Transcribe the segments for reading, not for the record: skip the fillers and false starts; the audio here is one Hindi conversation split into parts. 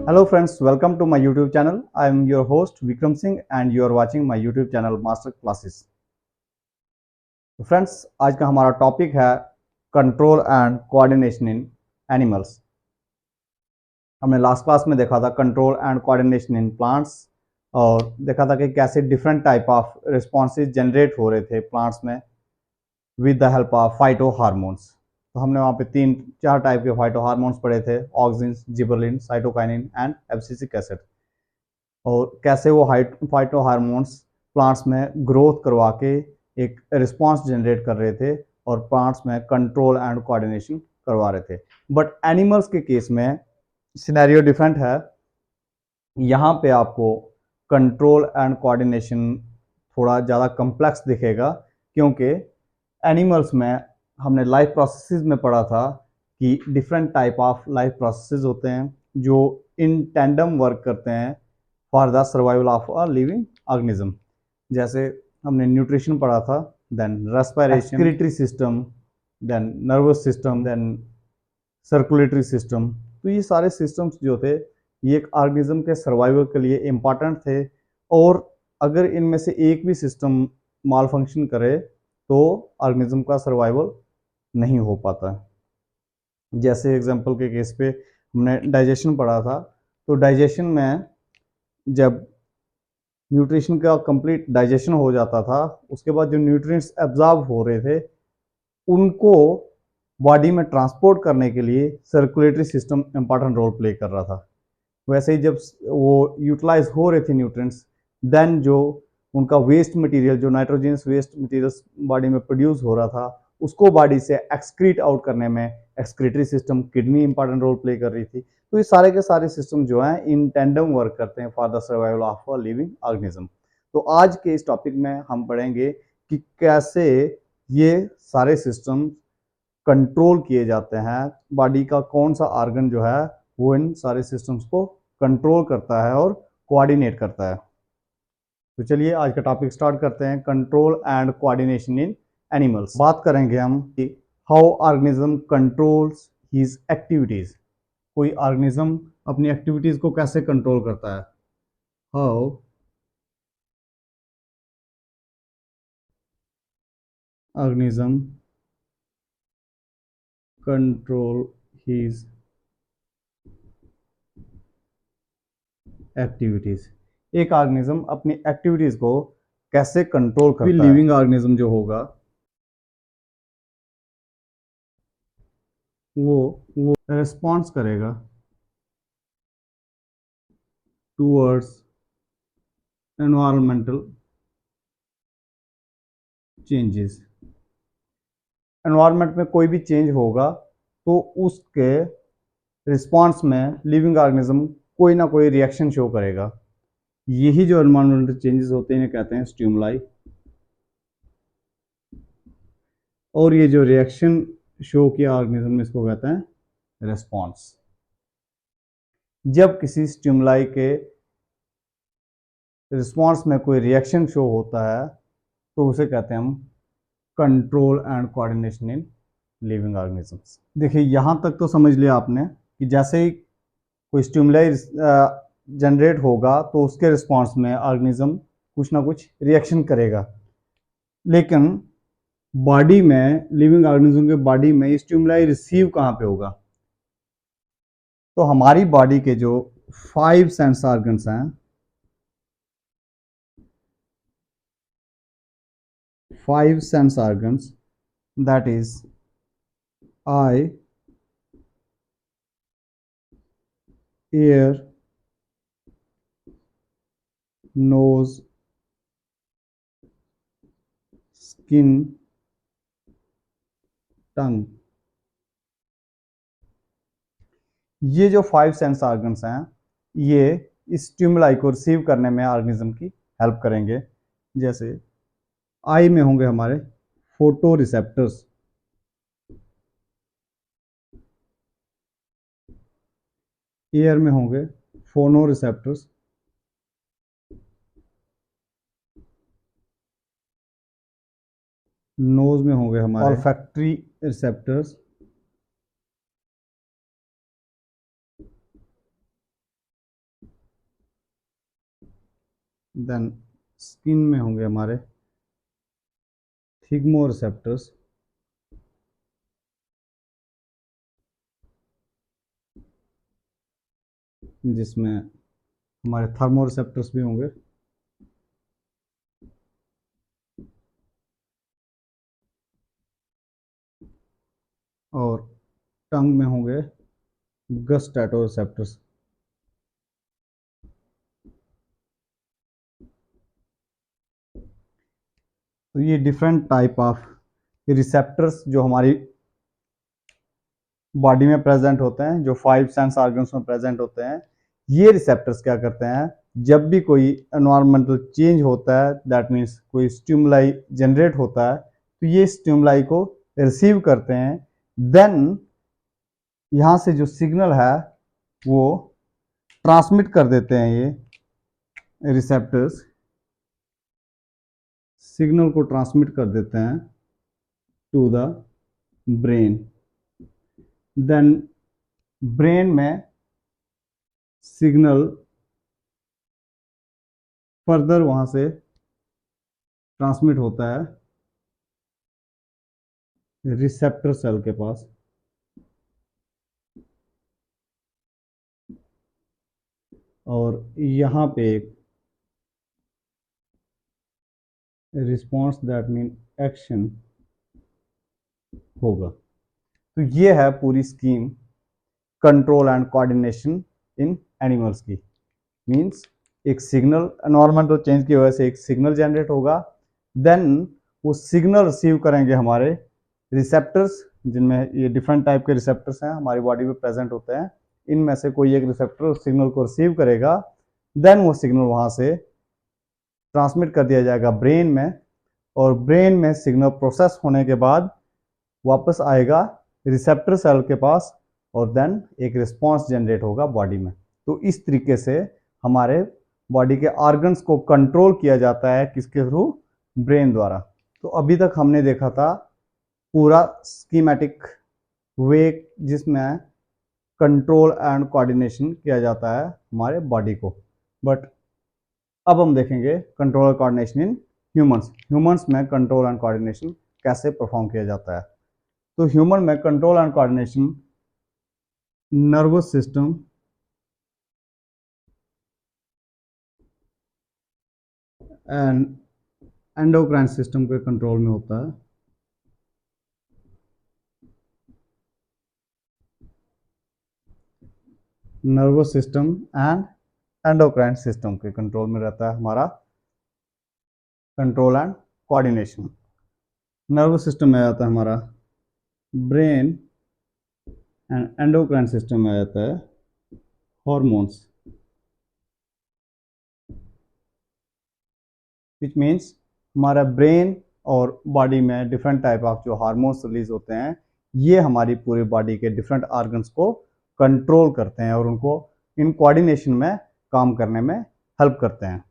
Hello friends, welcome to my YouTube channel. I am your host Vikram Singh and you are watching my YouTube channel Master Classes. तो फ्रेंड्स, आज का हमारा टॉपिक है control and coordination in animals. हमने लास्ट क्लास में देखा था control and coordination in plants और देखा था कि कैसे different type of responses generate हो रहे थे प्लांट्स में with the help of phyto hormones. तो हमने वहाँ पे 3-4 टाइप के फाइटो हार्मोन्स पढ़े थे, auxin, gibberellin, cytokinin and abscisic acid. और कैसे वो फाइटो हार्मोन्स प्लांट्स में ग्रोथ करवा के एक रिस्पांस जनरेट कर रहे थे और प्लांट्स में कंट्रोल एंड कोऑर्डिनेशन करवा रहे थे। बट एनिमल्स के केस में सिनेरियो डिफरेंट है। यहाँ पे आपको कंट्रोल एंड कोऑर्डिनेशन थोड़ा ज़्यादा कम्प्लेक्स दिखेगा, क्योंकि एनिमल्स में हमने लाइफ प्रोसेसेस में पढ़ा था कि different type of life processes होते हैं जो इन टैंडम वर्क करते हैं for the survival of a living organism. जैसे हमने न्यूट्रिशन पढ़ा था, then respiration, excretory system, then nervous system, then circulatory system. तो ये सारे सिस्टम्स जो थे ये एक ऑर्गेनिज्म के सर्वाइवल के लिए इम्पॉर्टेंट थे, और अगर इनमें से एक भी सिस्टम माल फंक्शन करे तो ऑर्गेनिज्म का सर्वाइवल नहीं हो पाता। जैसे एग्जांपल के केस पे हमने डाइजेशन पढ़ा था, तो डाइजेशन में जब न्यूट्रिशन का कंप्लीट डाइजेशन हो जाता था, उसके बाद जो न्यूट्रिएंट्स एब्जॉर्ब हो रहे थे उनको बॉडी में ट्रांसपोर्ट करने के लिए circulatory system important role play कर रहा था। वैसे ही जब वो यूटिलाइज हो रहे थे न्यूट्रिएंट्स, देन जो उनका वेस्ट मटेरियल, जो नाइट्रोजनस वेस्ट मटेरियल बॉडी में प्रोड्यूस हो रहा था, उसको बॉडी से एक्सक्रीट आउट करने में excretory system, kidney important role play कर रही थी। तो ये सारे के सारे सिस्टम जो हैं इन टेंडम वर्क करते हैं for the survival of a living organism. तो आज के इस टॉपिक में हम पढ़ेंगे कि कैसे ये सारे सिस्टम कंट्रोल किए जाते हैं, बॉडी का कौन सा ऑर्गन जो है वो इन सारे सिस्टम्स को कंट्रोल करता है और कोऑर्डिनेट करता है। तो चलिए आज का टॉपिक स्टार्ट करते हैं, control and coordination in animals. बात करेंगे हम कि how organism controls his activities. कोई ऑर्गेनिज्म अपनी एक्टिविटीज को कैसे कंट्रोल करता है। How organism control his activities. एक ऑर्गेनिज्म अपनी एक्टिविटीज को कैसे कंट्रोल करता है। लिविंग ऑर्गेनिज्म जो होगा वो रिस्पॉन्स करेगा टूवर्ड्स एनवायरमेंटल चेंजेस। एनवायरनमेंट में कोई भी चेंज होगा तो उसके रिस्पॉन्स में लिविंग ऑर्गेनिज्म कोई ना कोई रिएक्शन शो करेगा। यही जो एनवायरमेंटल चेंजेस होते हैं इन्हें कहते हैं स्टिमुलाई, और ये जो रिएक्शन शो किया ऑर्गेनिज्म इसको कहते हैं रिस्पॉन्स। जब किसी स्टिमुलाई के रिस्पॉन्स में कोई रिएक्शन शो होता है तो उसे कहते हैं हम control and coordination in living organisms. देखिए यहाँ तक तो समझ लिया आपने कि जैसे ही कोई स्टिमुलाई जनरेट होगा तो उसके रिस्पॉन्स में ऑर्गेनिज्म कुछ ना कुछ रिएक्शन करेगा। लेकिन बॉडी में, लिविंग ऑर्गेनिज्म के बॉडी में स्टिमुलाई रिसीव कहाँ पे होगा। तो हमारी बॉडी के जो 5 सेंस ऑर्गन्स हैं, 5 sense organs, that is I, ear, nose, skin, टंग। ये जो 5 सेंस ऑर्गन्स हैं ये इस स्टिमुलाई को रिसीव करने में ऑर्गेनिज्म की हेल्प करेंगे। जैसे आई में होंगे हमारे फोटो रिसेप्टर्स, ईयर में होंगे फोनो रिसेप्टर्स, नोज में होंगे हमारे ऑल्फैक्टरी रिसेप्टर्स, देन स्किन में होंगे हमारे थिग्मोरिसेप्टर्स, जिसमें हमारे थर्मोरिसेप्टर्स भी होंगे, और टंग में होंगे गस्टैटोरिसेप्टर्स। तो ये डिफरेंट टाइप ऑफ रिसेप्टर्स जो हमारी बॉडी में प्रेजेंट होते हैं, जो 5 सेंस ऑर्गन्स में प्रेजेंट होते हैं, ये रिसेप्टर्स क्या करते हैं, जब भी कोई एनवायरमेंटल चेंज होता है, दैट मीन्स कोई स्टिमुलाई जनरेट होता है, तो ये स्टिमुलाई को रिसीव करते हैं। देन यहाँ से जो सिग्नल है वो ट्रांसमिट कर देते हैं, ये रिसेप्टर्स सिग्नल को ट्रांसमिट कर देते हैं to the brain. Then brain में सिग्नल फर्दर वहां से ट्रांसमिट होता है रिसेप्टर सेल के पास, और यहाँ पे एक रिस्पॉन्स दैट मीन एक्शन होगा। तो ये है पूरी scheme control and coordination in animals की। मींस एक सिग्नल, एनवायरमेंटल चेंज की वजह से एक सिग्नल जनरेट होगा, देन वो सिग्नल रिसीव करेंगे हमारे रिसेप्टर्स, जिनमें ये डिफरेंट टाइप के रिसेप्टर्स हैं हमारी बॉडी में प्रेजेंट होते हैं। इनमें से कोई एक रिसेप्टर उस सिग्नल को रिसीव करेगा, देन वो सिग्नल वहां से ट्रांसमिट कर दिया जाएगा ब्रेन में, और ब्रेन में सिग्नल प्रोसेस होने के बाद वापस आएगा रिसेप्टर सेल के पास, और देन एक रिस्पॉन्स जनरेट होगा बॉडी में। तो इस तरीके से हमारे बॉडी के ऑर्गन्स को कंट्रोल किया जाता है, किसके थ्रू, ब्रेन द्वारा। तो अभी तक हमने देखा था पूरा स्कीमेटिक वे जिसमें कंट्रोल एंड कोऑर्डिनेशन किया जाता है हमारे बॉडी को, बट अब हम देखेंगे कंट्रोल और कोऑर्डिनेशन इन ह्यूमंस। ह्यूमंस में कंट्रोल एंड कोऑर्डिनेशन कैसे परफॉर्म किया जाता है। तो ह्यूमन में control and coordination nervous system and endocrine system के कंट्रोल में होता है। Nervous system and endocrine system के कंट्रोल में रहता है हमारा control and coordination. Nervous system में आ जाता है हमारा ब्रेन, एंड एंडोक्राइन सिस्टम में आ जाता है हॉर्मोन्स, विच मीन्स हमारा ब्रेन और बॉडी में डिफरेंट टाइप ऑफ जो हार्मोन्स रिलीज होते हैं, ये हमारी पूरी बॉडी के डिफरेंट ऑर्गन्स को कंट्रोल करते हैं और उनको इन कोऑर्डिनेशन में काम करने में हेल्प करते हैं।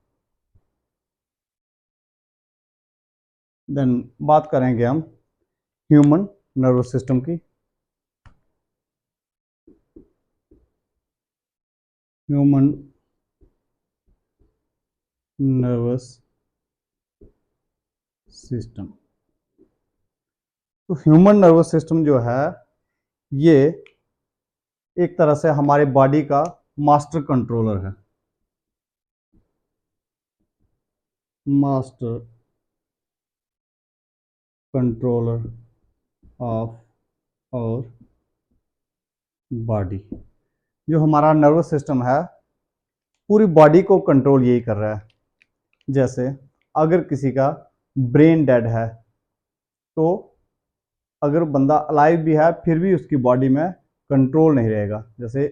देन बात करेंगे हम ह्यूमन नर्वस सिस्टम की। Human nervous system. तो ह्यूमन नर्वस सिस्टम जो है ये एक तरह से हमारे बॉडी का मास्टर कंट्रोलर है, मास्टर कंट्रोलर ऑफ और बॉडी। जो हमारा नर्वस सिस्टम है पूरी बॉडी को कंट्रोल यही कर रहा है। जैसे अगर किसी का ब्रेन डेड है, तो अगर बंदा अलाइव भी है फिर भी उसकी बॉडी में कंट्रोल नहीं रहेगा। जैसे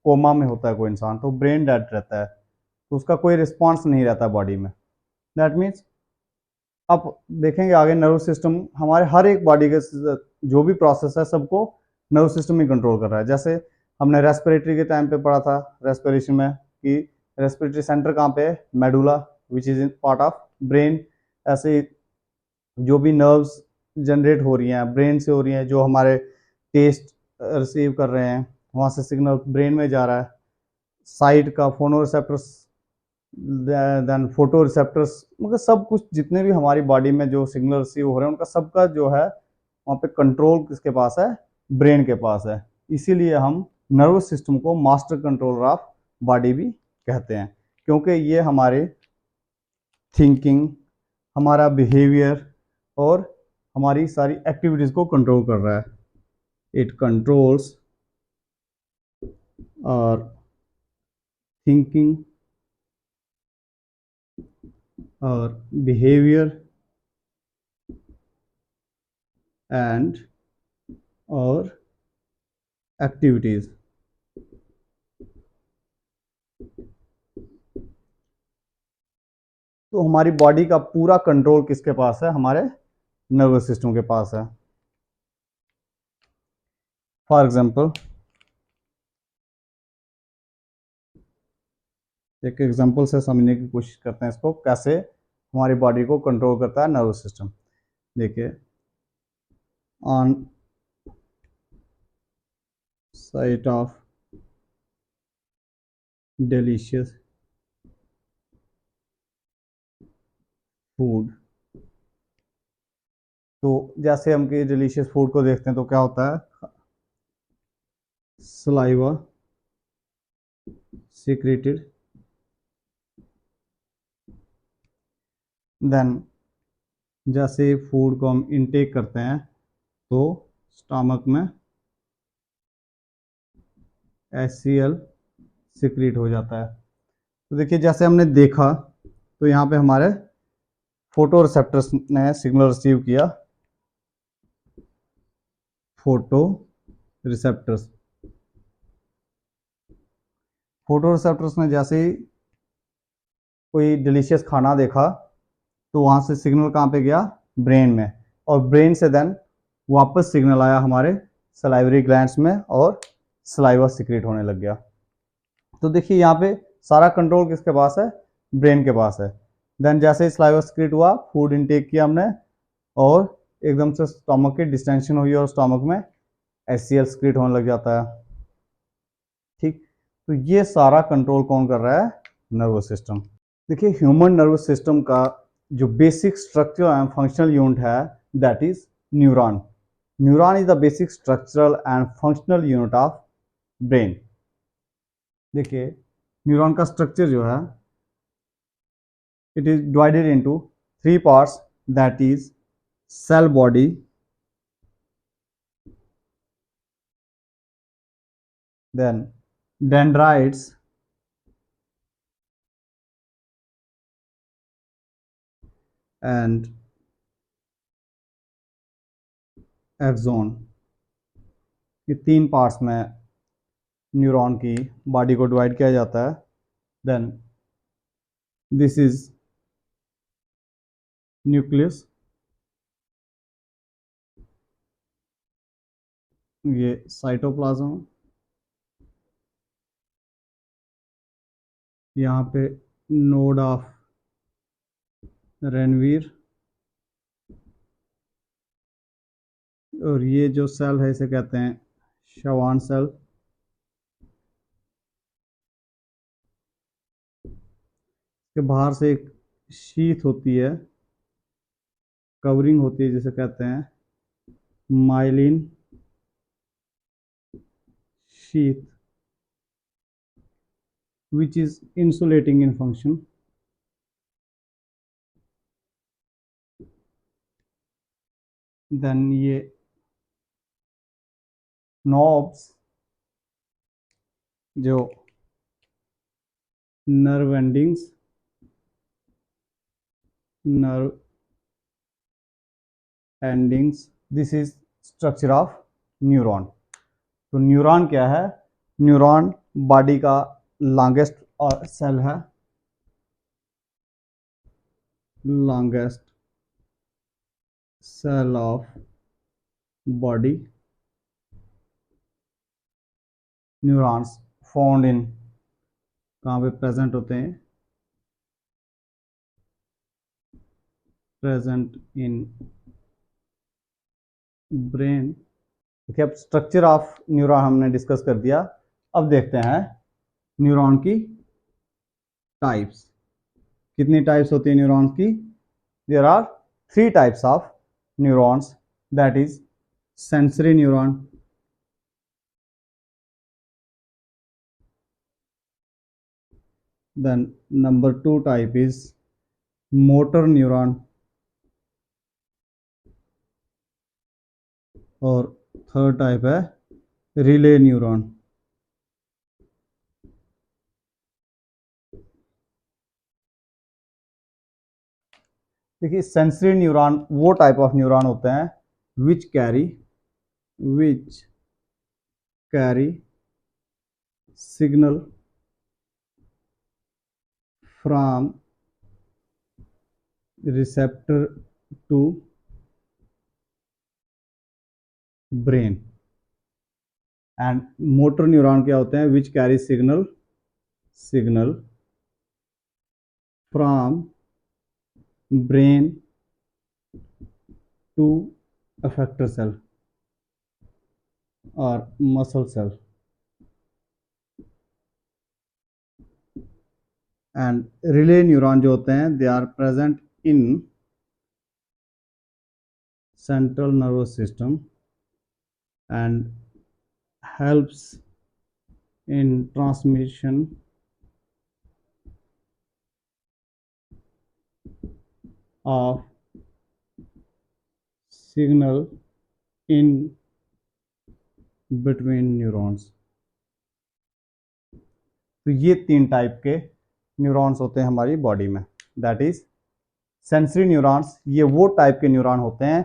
कोमा में होता है कोई इंसान, तो ब्रेन डेड रहता है, तो उसका कोई रिस्पॉन्स नहीं रहता बॉडी में। दैट मीन्स अब देखेंगे आगे नर्वस सिस्टम हमारे हर एक बॉडी के जो भी प्रोसेस है सबको नर्वस सिस्टम ही कंट्रोल कर रहा है। जैसे हमने रेस्पिरेटरी के टाइम पे पढ़ा था रेस्पिरेशन में कि रेस्पिरेटरी सेंटर कहाँ पे है, medulla, which is in part of brain. ऐसे जो भी नर्व्स जनरेट हो रही हैं ब्रेन से हो रही हैं, जो हमारे टेस्ट रिसीव कर रहे हैं वहाँ से सिग्नल ब्रेन में जा रहा है। साइट का फोनोरिसेप्टर्स देन फोटो रिसेप्टर्स, मतलब सब कुछ जितने भी हमारी बॉडी में जो सिग्नल रिसीव हो रहे हैं उनका सबका जो है वहाँ पे कंट्रोल किसके पास है, ब्रेन के पास है। इसीलिए हम नर्वस सिस्टम को मास्टर कंट्रोलर ऑफ बॉडी भी कहते हैं, क्योंकि ये हमारे थिंकिंग, हमारा बिहेवियर और हमारी सारी एक्टिविटीज़ को कंट्रोल कर रहा है। इट कंट्रोल्स और थिंकिंग और बिहेवियर एंड और एक्टिविटीज़। तो हमारी बॉडी का पूरा कंट्रोल किसके पास है, हमारे नर्वस सिस्टम के पास है। फॉर एग्जांपल, एक एग्जांपल से समझने की कोशिश करते हैं इसको, कैसे हमारी बॉडी को कंट्रोल करता है नर्वस सिस्टम। देखिए, on site of delicious food, तो जैसे हम कि डिलीशियस फूड को देखते हैं तो क्या होता है, सलाइवा सीक्रेटेड, देन जैसे फूड को हम इनटेक करते हैं तो स्टमक में HCl सीक्रेट हो जाता है। तो देखिए, जैसे हमने देखा तो यहाँ पे हमारे फोटो रिसेप्टर्स ने सिग्नल रिसीव किया, फोटो रिसेप्टर्स, फोटो रिसेप्टर्स ने जैसे ही कोई डिलीशियस खाना देखा तो वहाँ से सिग्नल कहाँ पे गया, ब्रेन में, और ब्रेन से देन वापस सिग्नल आया हमारे सलाइवरी ग्लैंड्स में और सलाइवा सीक्रेट होने लग गया। तो देखिए यहाँ पे सारा कंट्रोल किसके पास है, ब्रेन के पास है। देन जैसे ही सलाइवा सीक्रेट हुआ, फूड इनटेक किया हमने और एकदम से स्टमक की डिस्टेंशन हुई और स्टमक में HCl सीक्रेट होने लग जाता है। ठीक, तो ये सारा कंट्रोल कौन कर रहा है, नर्वस सिस्टम। देखिए, ह्यूमन नर्वस सिस्टम का जो basic structure and functional unit है, that is neuron. Neuron is the basic structural and functional unit of brain. देखिए, न्यूरॉन का स्ट्रक्चर जो है, it is divided into 3 parts, that is cell body, then dendrites, and axon. ये 3 पार्ट्स में न्यूरॉन की बॉडी को डिवाइड किया जाता है। देन दिस इज न्यूक्लियस, ये साइटोप्लाज्म, यहाँ पे नोड ऑफ रेनवीर, और ये जो सेल है इसे कहते हैं शवान सेल। के बाहर से एक शीथ होती है, कवरिंग होती है, जिसे कहते हैं myelin sheath, which is insulating in function। Then ये नॉब्स जो nerve endings, this is structure of neuron. तो न्यूरॉन क्या है, न्यूरॉन बॉडी का लॉन्गेस्ट सेल है, longest cell of body. Neurons found in, कहाँ पे प्रेजेंट होते हैं, प्रेजेंट इन ब्रेन। देखिए, अब स्ट्रक्चर ऑफ न्यूरॉन हमने डिस्कस कर दिया। अब देखते हैं न्यूरॉन की टाइप्स। कितनी टाइप्स होती है न्यूरॉन्स की? There are 3 types of neurons, that is sensory neuron, then number 2 type is motor neuron, और थर्ड टाइप है रिले न्यूरॉन। देखिए सेंसरी न्यूरॉन वो टाइप ऑफ न्यूरॉन होते हैं which carry signal from receptor to brain, and motor neuron क्या होते हैं? Which carry signal from brain to effector cell और muscle cell, and relay neuron जो होते हैं they are present in central nervous system and helps in transmission of signal in between neurons। तो ये 3 टाइप के न्यूरॉन्स होते हैं हमारी बॉडी में, दैट इज सेंसरी न्यूरॉन्स। ये वो टाइप के न्यूरॉन होते हैं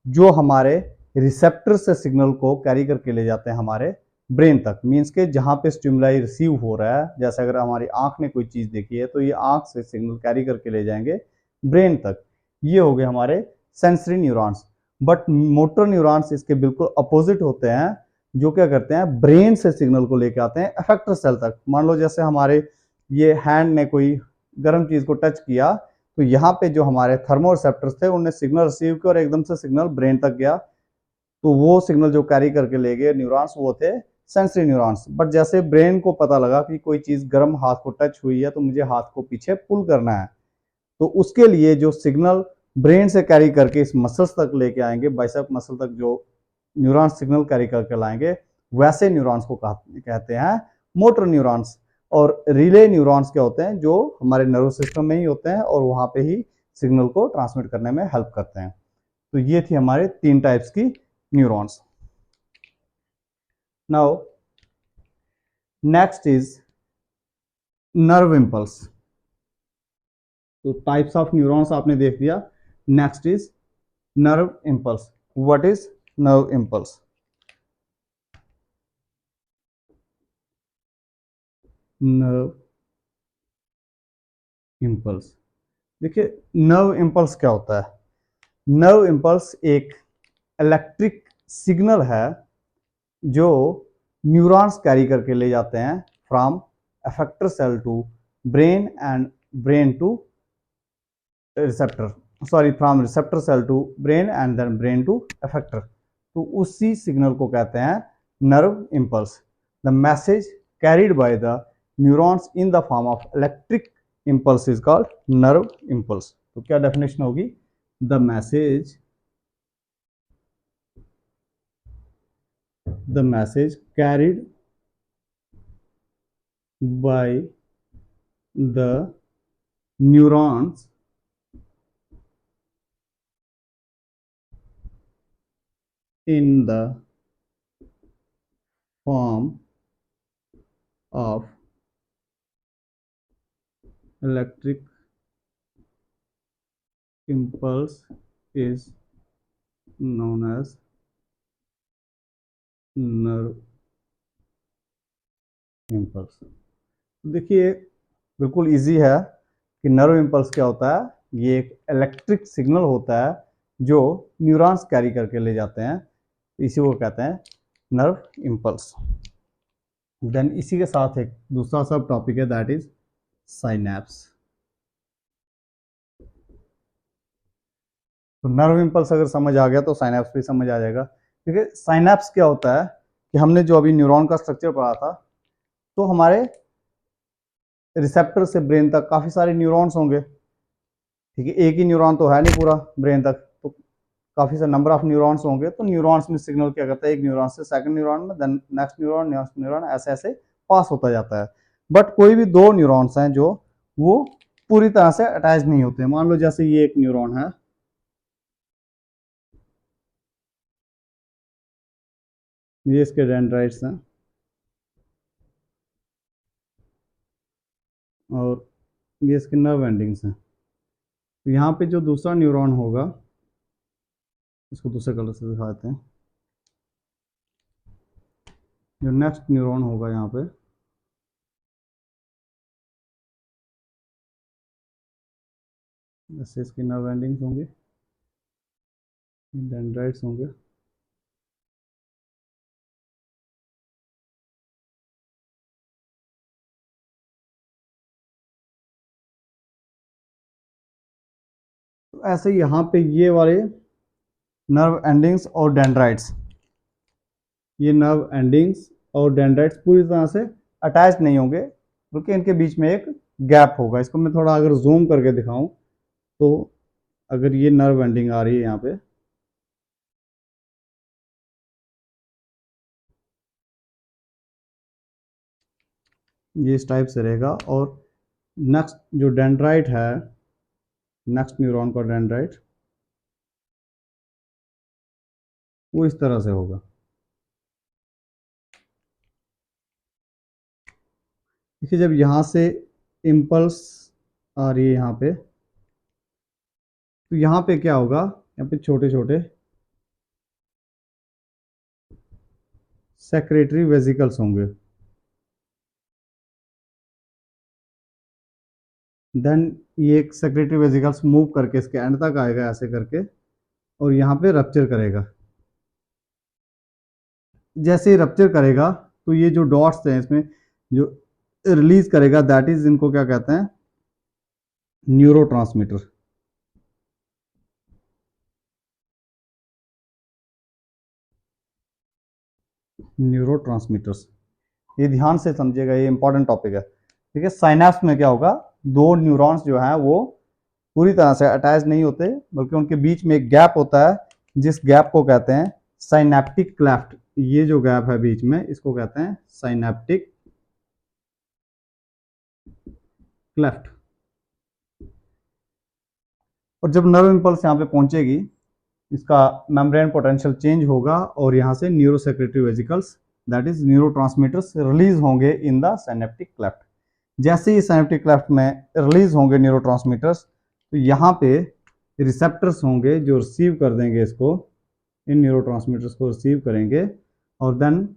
जो हमारे रिसेप्टर से सिग्नल को कैरी करके ले जाते हैं हमारे ब्रेन तक, मीन्स के जहाँ पे स्टिमुलाई रिसीव हो रहा है, जैसे अगर हमारी आंख ने कोई चीज़ देखी है तो ये आंख से सिग्नल कैरी करके ले जाएंगे ब्रेन तक। ये हो गए हमारे sensory neurons. But motor neurons इसके बिल्कुल अपोजिट होते हैं, जो क्या करते हैं ब्रेन से सिग्नल को लेके आते हैं अफेक्टर सेल तक। मान लो जैसे हमारे ये हैंड ने कोई गर्म चीज़ को टच किया तो यहाँ पे जो हमारे थर्मोरिसेप्टर्स थे उन्हें सिग्नल रिसीव किया और एकदम से सिग्नल ब्रेन तक गया, तो वो सिग्नल जो कैरी करके ले गए न्यूरॉन्स वो थे सेंसरी न्यूरॉन्स। बट जैसे ब्रेन को पता लगा कि कोई चीज़ गर्म हाथ को टच हुई है तो मुझे हाथ को पीछे पुल करना है, तो उसके लिए जो सिग्नल ब्रेन से कैरी करके इस मसल्स तक लेके आएंगे, बाइसेप मसल तक जो न्यूरॉन्स सिग्नल कैरी करके लाएंगे, वैसे न्यूरॉन्स को कहते हैं मोटर न्यूरॉन्स। और रिले न्यूरॉन्स क्या होते हैं? जो हमारे नर्वस सिस्टम में ही होते हैं और वहाँ पे ही सिग्नल को ट्रांसमिट करने में हेल्प करते हैं। तो ये थी हमारे 3 टाइप्स की neurons. Now next is nerve impulse. तो टाइप्स ऑफ न्यूरॉन्स आपने देख दिया। Next is nerve impulse. What is nerve impulse? Nerve impulse, देखिए नर्व इम्पल्स क्या होता है? नर्व इम्पल्स एक इलेक्ट्रिक सिग्नल है जो न्यूरॉन्स कैरी करके ले जाते हैं from effector cell to brain and brain to receptor, sorry from receptor cell to brain and then brain to effector. तो उसी सिग्नल को कहते हैं nerve impulse. The message carried by the neurons in the form of electric impulse is called nerve impulse. तो क्या डेफिनेशन होगी? The message carried by the neurons in the form of electric impulse is known as nerve impulse. देखिए बिल्कुल इजी है कि नर्व इम्पल्स क्या होता है। ये एक इलेक्ट्रिक सिग्नल होता है जो न्यूरॉन्स कैरी करके ले जाते हैं, इसी को कहते हैं नर्व इम्पल्स। देन इसी के साथ एक दूसरा सब टॉपिक है, दैट इज साइनैप्स। तो नर्व इम्पल्स अगर समझ आ गया तो साइनैप्स भी समझ आ जाएगा। देखिए साइनैप्स क्या होता है कि हमने जो अभी न्यूरॉन का स्ट्रक्चर पढ़ा था, तो हमारे रिसेप्टर से ब्रेन तक काफ़ी सारे न्यूरॉन्स होंगे, ठीक है, एक ही न्यूरॉन तो है नहीं पूरा ब्रेन तक, तो काफ़ी सारे नंबर ऑफ न्यूरॉन्स होंगे, तो न्यूरॉन्स में सिग्नल क्या करता है, एक न्यूरॉन से सेकंड न्यूरॉन में, देन नेक्स्ट न्यूरॉन ऐसे ऐसे पास होता जाता है। बट कोई भी दो न्यूरॉन्स हैं जो वो पूरी तरह से अटैच नहीं होते। मान लो जैसे ये एक न्यूरॉन है, ये इसके डेंड्राइट्स हैं, और ये इसके नर्व एंडिंग्स हैं। तो यहाँ पे जो दूसरा न्यूरॉन होगा, इसको दूसरे कलर से दिखाते हैं, जो नेक्स्ट न्यूरॉन होगा यहाँ पे, जैसे इसके नर्व एंडिंग्स होंगे, डेंड्राइट्स होंगे, तो ऐसे यहाँ पे ये वाले नर्व एंडिंग्स और डेंड्राइट्स, ये नर्व एंडिंग्स और डेंड्राइट्स पूरी तरह से अटैच नहीं होंगे, बल्कि इनके बीच में एक गैप होगा। इसको मैं थोड़ा अगर जूम करके दिखाऊं, तो अगर ये नर्व एंडिंग आ रही है यहाँ पे, ये इस टाइप से रहेगा, और नेक्स्ट जो डेंड्राइट है, नेक्स्ट न्यूरॉन का डेंड्राइट वो इस तरह से होगा। देखिए, जब यहाँ से इम्पल्स आ रही है यहाँ पे, तो यहाँ पे क्या होगा, यहाँ पे छोटे छोटे सेक्रेटरी वेसिकल्स होंगे, देन ये एक सेक्रेटरी वेसिकल्स मूव करके इसके एंड तक आएगा ऐसे करके, और यहाँ पे रप्चर करेगा। जैसे ही रप्चर करेगा, तो ये जो डॉट्स हैं इसमें जो रिलीज करेगा, दैट इज, इनको क्या कहते हैं, न्यूरोट्रांसमीटर। न्यूरोट्रांसमीटर्स, ये ध्यान से समझिएगा, ये इंपॉर्टेंट टॉपिक है। ठीक है, साइनेप्स में क्या होगा, दो न्यूरॉन्स जो हैं वो पूरी तरह से अटैच नहीं होते, बल्कि उनके बीच में एक गैप होता है, जिस गैप को कहते हैं साइनेप्टिक क्लेफ्ट। ये जो गैप है बीच में, इसको कहते हैं साइनेप्टिक क्लेफ्ट। और जब नर्व इंपल्स यहाँ पे पहुंचेगी, इसका मेम्ब्रेन पोटेंशियल चेंज होगा, और यहाँ से neurosecretory vesicles, that is neurotransmitters, release होंगे इन द साइनेप्टिक क्लेफ्ट। जैसे ही साइनेप्टिक क्लेफ्ट में रिलीज होंगे न्यूरोट्रांसमीटर्स, तो यहाँ पे रिसेप्टर्स होंगे जो रिसीव कर देंगे इसको, इन न्यूरोट्रांसमीटर्स को रिसीव करेंगे, और देन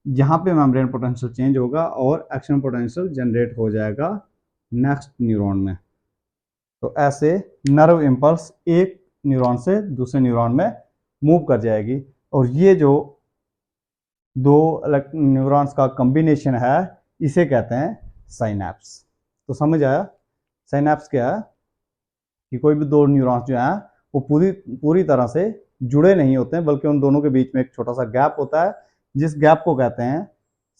यहाँ पे मेम्ब्रेन पोटेंशियल चेंज होगा और एक्शन पोटेंशियल जनरेट हो जाएगा नेक्स्ट न्यूरॉन में। तो ऐसे नर्व इंपल्स एक न्यूरॉन से दूसरे न्यूरॉन में मूव कर जाएगी, और ये जो दो न्यूरॉन्स का कॉम्बिनेशन है, इसे कहते हैं साइनैप्स। तो समझ आया साइनैप्स क्या है, कि कोई भी दो न्यूरॉन्स जो हैं वो पूरी पूरी तरह से जुड़े नहीं होते हैं, बल्कि उन दोनों के बीच में एक छोटा सा गैप होता है, जिस गैप को कहते हैं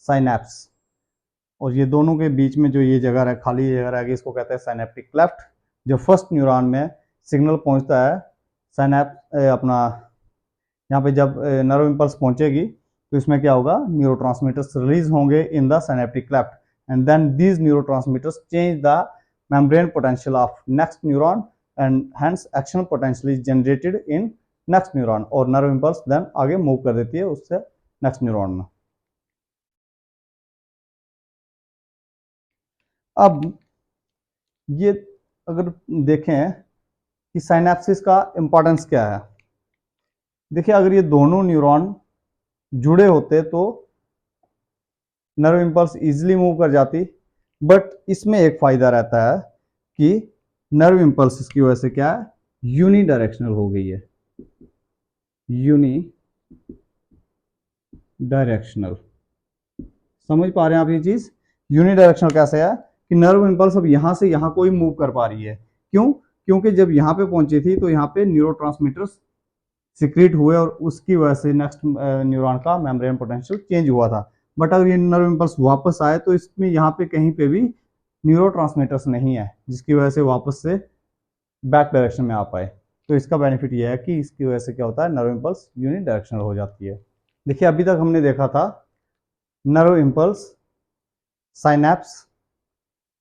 साइनैप्स। और ये दोनों के बीच में जो ये जगह है, खाली जगह रहेगी, इसको कहते हैं साइनेप्टिक क्लेफ्ट। जो फर्स्ट न्यूरॉन में सिग्नल पहुंचता है साइनैप अपना, यहाँ पे जब नर्व इंपल्स पहुंचेगी, तो इसमें क्या होगा, न्यूरोट्रांसमीटर्स रिलीज होंगे in the synaptic cleft, and then these neurotransmitters change the membrane potential of next neuron, and hence action potential is generated in next neuron, और नर्व इंपल्स देन आगे मूव कर देती है उससे नेक्स्ट न्यूरॉन में। अब ये अगर देखें कि साइनेप्सिस का इंपॉर्टेंस क्या है, देखिए अगर ये दोनों न्यूरॉन जुड़े होते तो नर्व इंपल्स इजीली मूव कर जाती, बट इसमें एक फायदा रहता है कि नर्व इंपल्स की वजह से क्या है, यूनी डायरेक्शनल हो गई है, यूनी डायरेक्शनल। समझ पा रहे हैं आप ये चीज, यूनी डायरेक्शनल कैसे है, कि नर्व इंपल्स अब यहां से यहां कोई मूव कर पा रही है, क्यों, क्योंकि जब यहाँ पे पहुंची थी तो यहाँ पे न्यूरोट्रांसमीटर्स सिक्रीट हुए, और उसकी वजह से नेक्स्ट न्यूरॉन का मेम्ब्रेन पोटेंशियल चेंज हुआ था। बट अगर ये नर्व इंपल्स वापस आए, तो इसमें यहाँ पे कहीं पे भी न्यूरोट्रांसमीटर्स नहीं है, जिसकी वजह से वापस से बैक डायरेक्शन में आ पाए। तो इसका बेनिफिट ये है कि इसकी वजह से क्या होता है, नर्व इम्पल्स यूनि डायरेक्शनल हो जाती है। देखिए अभी तक हमने देखा था नर्व इम्पल्स, साइनैप्स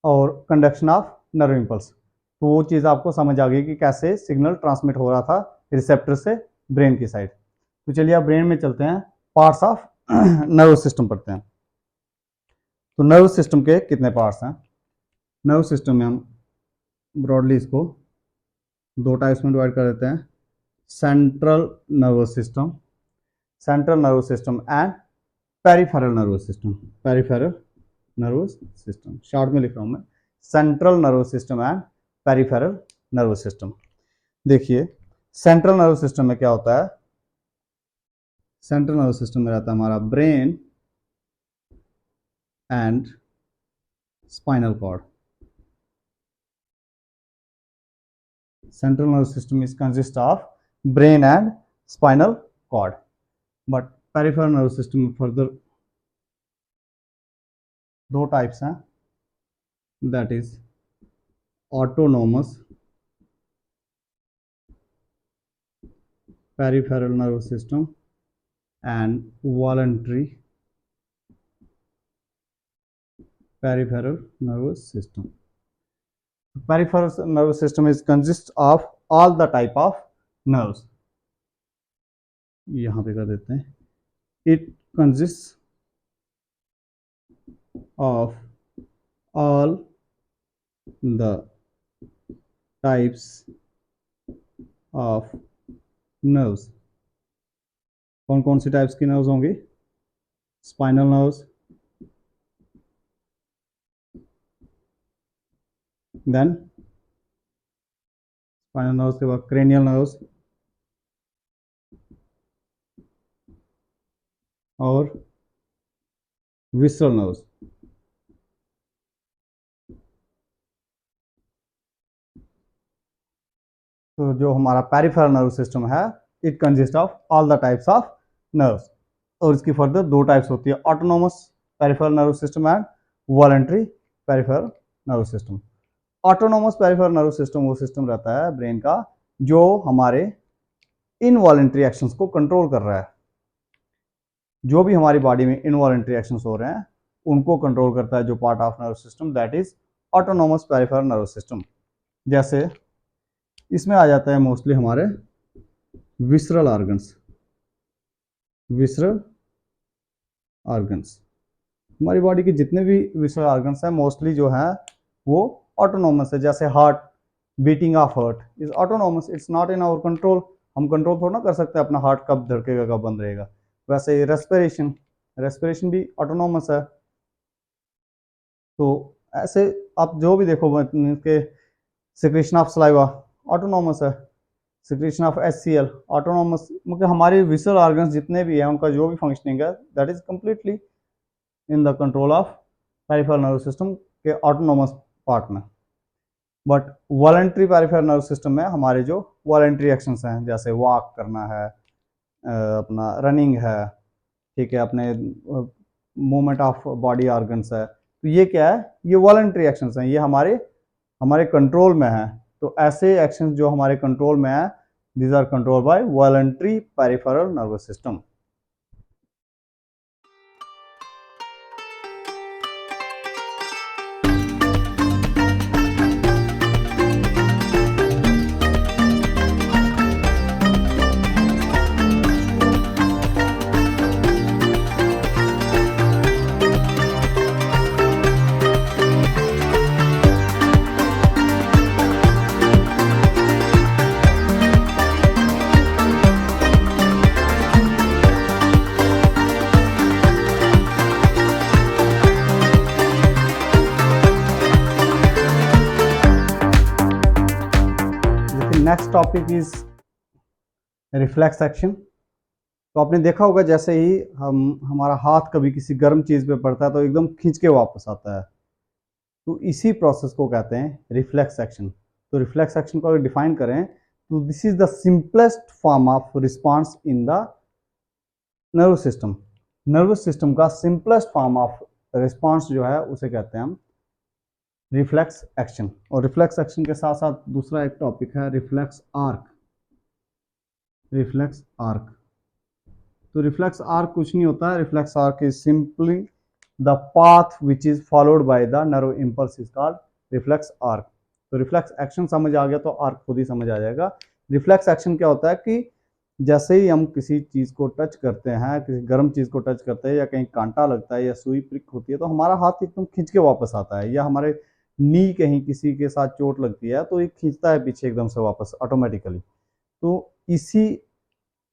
और कंडक्शन ऑफ नर्व इम्पल्स। तो वो चीज़ आपको समझ आ गई कि कैसे सिग्नल ट्रांसमिट हो रहा था रिसेप्टर से ब्रेन की साइड। तो चलिए अब ब्रेन में चलते हैं, पार्ट्स ऑफ नर्व सिस्टम पढ़ते हैं। तो नर्व सिस्टम के कितने पार्ट्स हैं? नर्व सिस्टम में हम ब्रॉडली इसको दो टाइप्स में डिवाइड कर देते हैं, central nervous system, central nervous system and peripheral nervous system. Peripheral nervous system short में लिख रहा हूं मैं, central nervous system and peripheral nervous system. देखिए सेंट्रल नर्वस सिस्टम में क्या होता है, सेंट्रल नर्वस सिस्टम में रहता है हमारा brain and spinal cord. central nervous system is consist of brain and spinal cord, but peripheral nervous system में further दो टाइप्स हैं, that is autonomous peripheral nervous system and voluntary peripheral nervous system. Peripheral nervous system is consist of all the type of nerves. यहाँ पे कर देते हैं, it consists of all the types of nerves. कौन कौन सी टाइप्स की नर्व्स होंगी? Spinal nerves, then spinal nerves के बाद क्रेनियल नर्व्स और विसरल नर्व्स। तो जो हमारा पेरिफेरल नर्व सिस्टम है, it consist of all the types of nerves, और इसकी फर्दर दो टाइप्स होती है, autonomous peripheral nerve system and voluntary peripheral nerve system. Autonomous peripheral nerve system वो सिस्टम रहता है ब्रेन का जो हमारे इनवॉलंटरी एक्शंस को कंट्रोल कर रहा है। जो भी हमारी बॉडी में इनवॉलंटरी एक्शंस हो रहे हैं उनको कंट्रोल करता है जो part of nerve system, that is autonomous peripheral nerve system. जैसे इसमें आ जाता है मोस्टली हमारे विसरल ऑर्गन्स, विसरल ऑर्गन्स हमारी बॉडी के जितने भी विसरल ऑर्गन्स हैं मोस्टली जो हैं वो ऑटोनोमस है। जैसे heart, beating of heart is autonomous, it's not in our control. हम कंट्रोल थोड़ा ना कर सकते अपना हार्ट कब धड़केगा कब बंद रहेगा। वैसे रेस्पिरेशन, रेस्पिरेशन भी ऑटोनोमस है। तो ऐसे आप जो भी देखो के सिक्रेशन ऑफ सलाइवा ऑटोनोमस है, सिक्रेशन ऑफ HCl ऑटोनोमस। मतलब हमारे विसरल ऑर्गन्स जितने भी हैं उनका जो भी फंक्शनिंग है that is completely in the control of peripheral nerve system के ऑटोनोमस पार्ट में। But voluntary peripheral nerve system में हमारे जो वॉलंटरी एक्शंस हैं जैसे वॉक करना है, अपना रनिंग है, ठीक है, अपने मूवमेंट ऑफ बॉडी ऑर्गन्स है, तो ये क्या है, ये वॉलंटरी एक्शंस हैं, ये हमारे हमारे कंट्रोल में है। तो ऐसे एक्शंस जो हमारे कंट्रोल में है these are control by voluntary peripheral nervous system. Next topic is reflex action. तो आपने देखा होगा जैसे ही हमारा हाथ कभी किसी गर्म चीज पे पड़ता है तो एकदम खींच के वापस आता है, तो इसी प्रोसेस को कहते हैं रिफ्लेक्स एक्शन। तो रिफ्लेक्स एक्शन को अगर डिफाइन करें तो this is the simplest form of response in the nervous system. Nervous system का सिंपलेस्ट फॉर्म ऑफ रिस्पॉन्स जो है उसे कहते हैं हम रिफ्लेक्स एक्शन। और रिफ्लेक्स एक्शन के साथ साथ दूसरा एक टॉपिक है रिफ्लेक्स आर्क। रिफ्लेक्स आर्क, तो रिफ्लेक्स आर्क कुछ नहीं होता है, reflex arc is simply the path which is followed by the nerve impulse is called reflex arc. तो रिफ्लेक्स एक्शन समझ आ गया तो आर्क खुद ही समझ आ जाएगा। रिफ्लेक्स एक्शन क्या होता है कि जैसे ही हम किसी चीज को टच करते हैं, किसी गर्म चीज को टच करते हैं, या कहीं कांटा लगता है या सुई प्रिक होती है, तो हमारा हाथ एकदम खींच के वापस आता है, या हमारे नी कहीं किसी के साथ चोट लगती है तो ये खींचता है पीछे एकदम से वापस ऑटोमेटिकली। तो इसी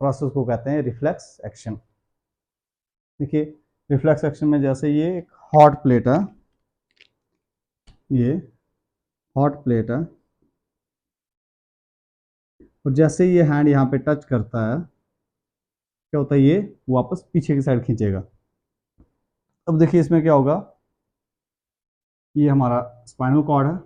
प्रोसेस को कहते हैं रिफ्लेक्स एक्शन। देखिए रिफ्लेक्स एक्शन में जैसे ये एक हॉट प्लेट है, ये हॉट प्लेट है, और जैसे ये हैंड यहाँ पे टच करता है, क्या होता है, ये वापस पीछे की साइड खींचेगा। अब देखिए इसमें क्या होगा, ये हमारा स्पाइनल कॉर्ड है,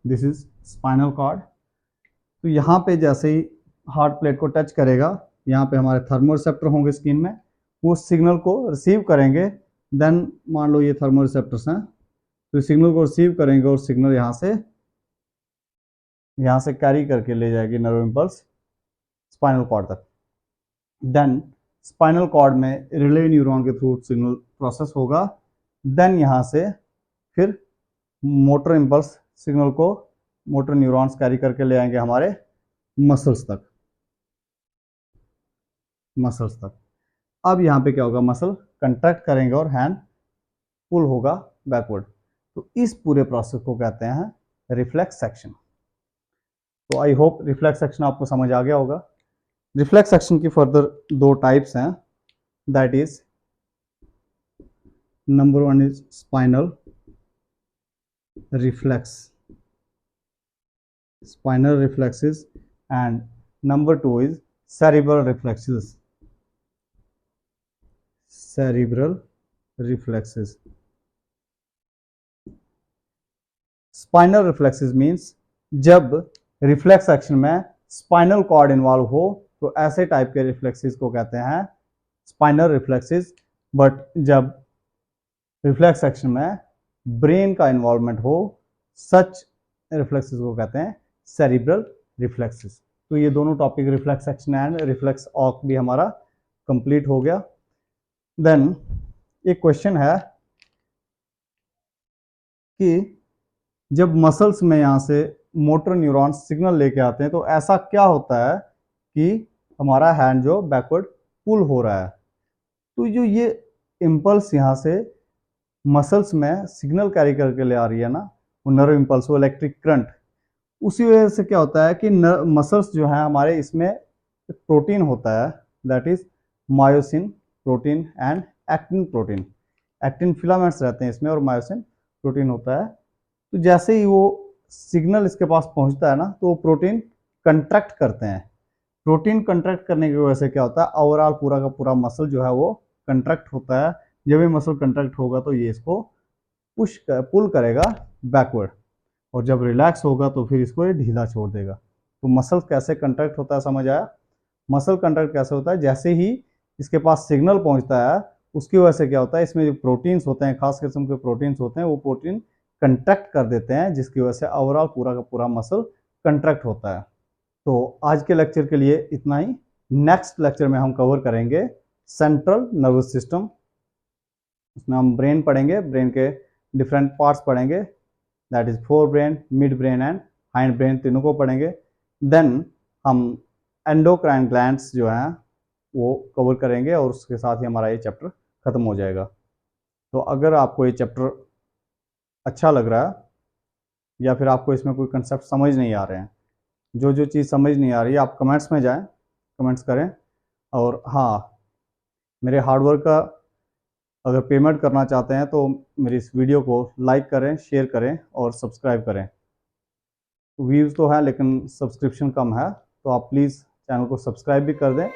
दिस इज स्पाइनल कॉर्ड। तो यहाँ पे जैसे ही हार्ट प्लेट को टच करेगा, यहाँ पे हमारे थर्मोरिसेप्टर होंगे स्किन में, वो सिग्नल को रिसीव करेंगे। देन मान लो ये थर्मोरिसेप्टर्स हैं, तो सिग्नल को रिसीव करेंगे और सिग्नल यहाँ से कैरी करके ले जाएगी नर्व इम्पल्स स्पाइनल कॉर्ड तक। देन स्पाइनल कॉर्ड में रिले न्यूरॉन के थ्रू सिग्नल प्रोसेस होगा। देन यहाँ से फिर मोटर इम्पल्स सिग्नल को मोटर न्यूरॉन्स कैरी करके ले आएंगे हमारे मसल्स तक। अब यहाँ पे क्या होगा, मसल कंट्रैक्ट करेंगे और हैंड पुल होगा बैकवर्ड। तो इस पूरे प्रोसेस को कहते हैं रिफ्लेक्स एक्शन। तो आई होप रिफ्लेक्स एक्शन आपको समझ आ गया होगा। रिफ्लेक्स एक्शन की फर्दर दो टाइप्स हैं, that is number one is spinal reflexes, and number two is cerebral reflexes. Spinal reflexes means जब रिफ्लेक्स एक्शन में स्पाइनल कॉर्ड इन्वॉल्व हो तो ऐसे टाइप के रिफ्लेक्सेस को कहते हैं स्पाइनल रिफ्लेक्सेस। बट जब रिफ्लेक्स एक्शन में ब्रेन का इन्वॉल्वमेंट हो, सच रिफ्लेक्सेस को कहते हैं सेरिब्रल रिफ्लेक्सेस। तो ये दोनों topic reflex action and reflex arc भी हमारा कंप्लीट हो गया। देन एक क्वेश्चन है कि जब मसल्स में यहाँ से मोटर न्यूरॉन्स सिग्नल लेके आते हैं तो ऐसा क्या होता है कि हमारा हैंड जो बैकवर्ड पुल हो रहा है। तो जो ये इम्पल्स यहाँ से मसल्स में सिग्नल कैरी करके ले आ रही है ना, वो नर्व इम्पल्स, वो इलेक्ट्रिक करंट, उसी वजह से क्या होता है कि मसल्स जो है हमारे, इसमें एक प्रोटीन होता है that is myosin protein and actin protein. Actin filaments रहते हैं इसमें और मायोसिन प्रोटीन होता है। तो जैसे ही वो सिग्नल इसके पास पहुंचता है ना, तो वो प्रोटीन कंट्रैक्ट करते हैं। प्रोटीन कंट्रैक्ट करने की वजह से क्या होता है, ओवरऑल पूरा का पूरा मसल जो है वो कंट्रैक्ट होता है। जब ये मसल कंट्रैक्ट होगा तो ये इसको पुल करेगा बैकवर्ड, और जब रिलैक्स होगा तो फिर इसको ये ढीला छोड़ देगा। तो मसल कैसे कंट्रैक्ट होता है समझ आया। मसल कंट्रैक्ट कैसे होता है, जैसे ही इसके पास सिग्नल पहुंचता है उसकी वजह से क्या होता है, इसमें जो प्रोटीन्स होते हैं, खास किस्म के प्रोटीन्स होते हैं, वो प्रोटीन कंट्रैक्ट कर देते हैं, जिसकी वजह से ओवरऑल पूरा का पूरा मसल कंट्रैक्ट होता है। तो आज के लेक्चर के लिए इतना ही। नेक्स्ट लेक्चर में हम कवर करेंगे सेंट्रल नर्वस सिस्टम। उसमें हम ब्रेन पढ़ेंगे, ब्रेन के डिफरेंट पार्ट्स पढ़ेंगे, that is fore brain, mid brain and hind brain, तीनों को पढ़ेंगे। देन हम एंडोक्राइन ग्लैंड्स जो हैं वो कवर करेंगे, और उसके साथ ही हमारा ये चैप्टर खत्म हो जाएगा। तो अगर आपको ये चैप्टर अच्छा लग रहा है, या फिर आपको इसमें कोई कंसेप्ट समझ नहीं आ रहे हैं, जो चीज़ समझ नहीं आ रही है, आप कमेंट्स में जाएं, कमेंट्स करें। और हाँ, मेरे हार्डवर्क का अगर पेमेंट करना चाहते हैं तो मेरी इस वीडियो को लाइक करें, शेयर करें और सब्सक्राइब करें। व्यूज़ तो है लेकिन सब्सक्रिप्शन कम है, तो आप प्लीज़ चैनल को सब्सक्राइब भी कर दें।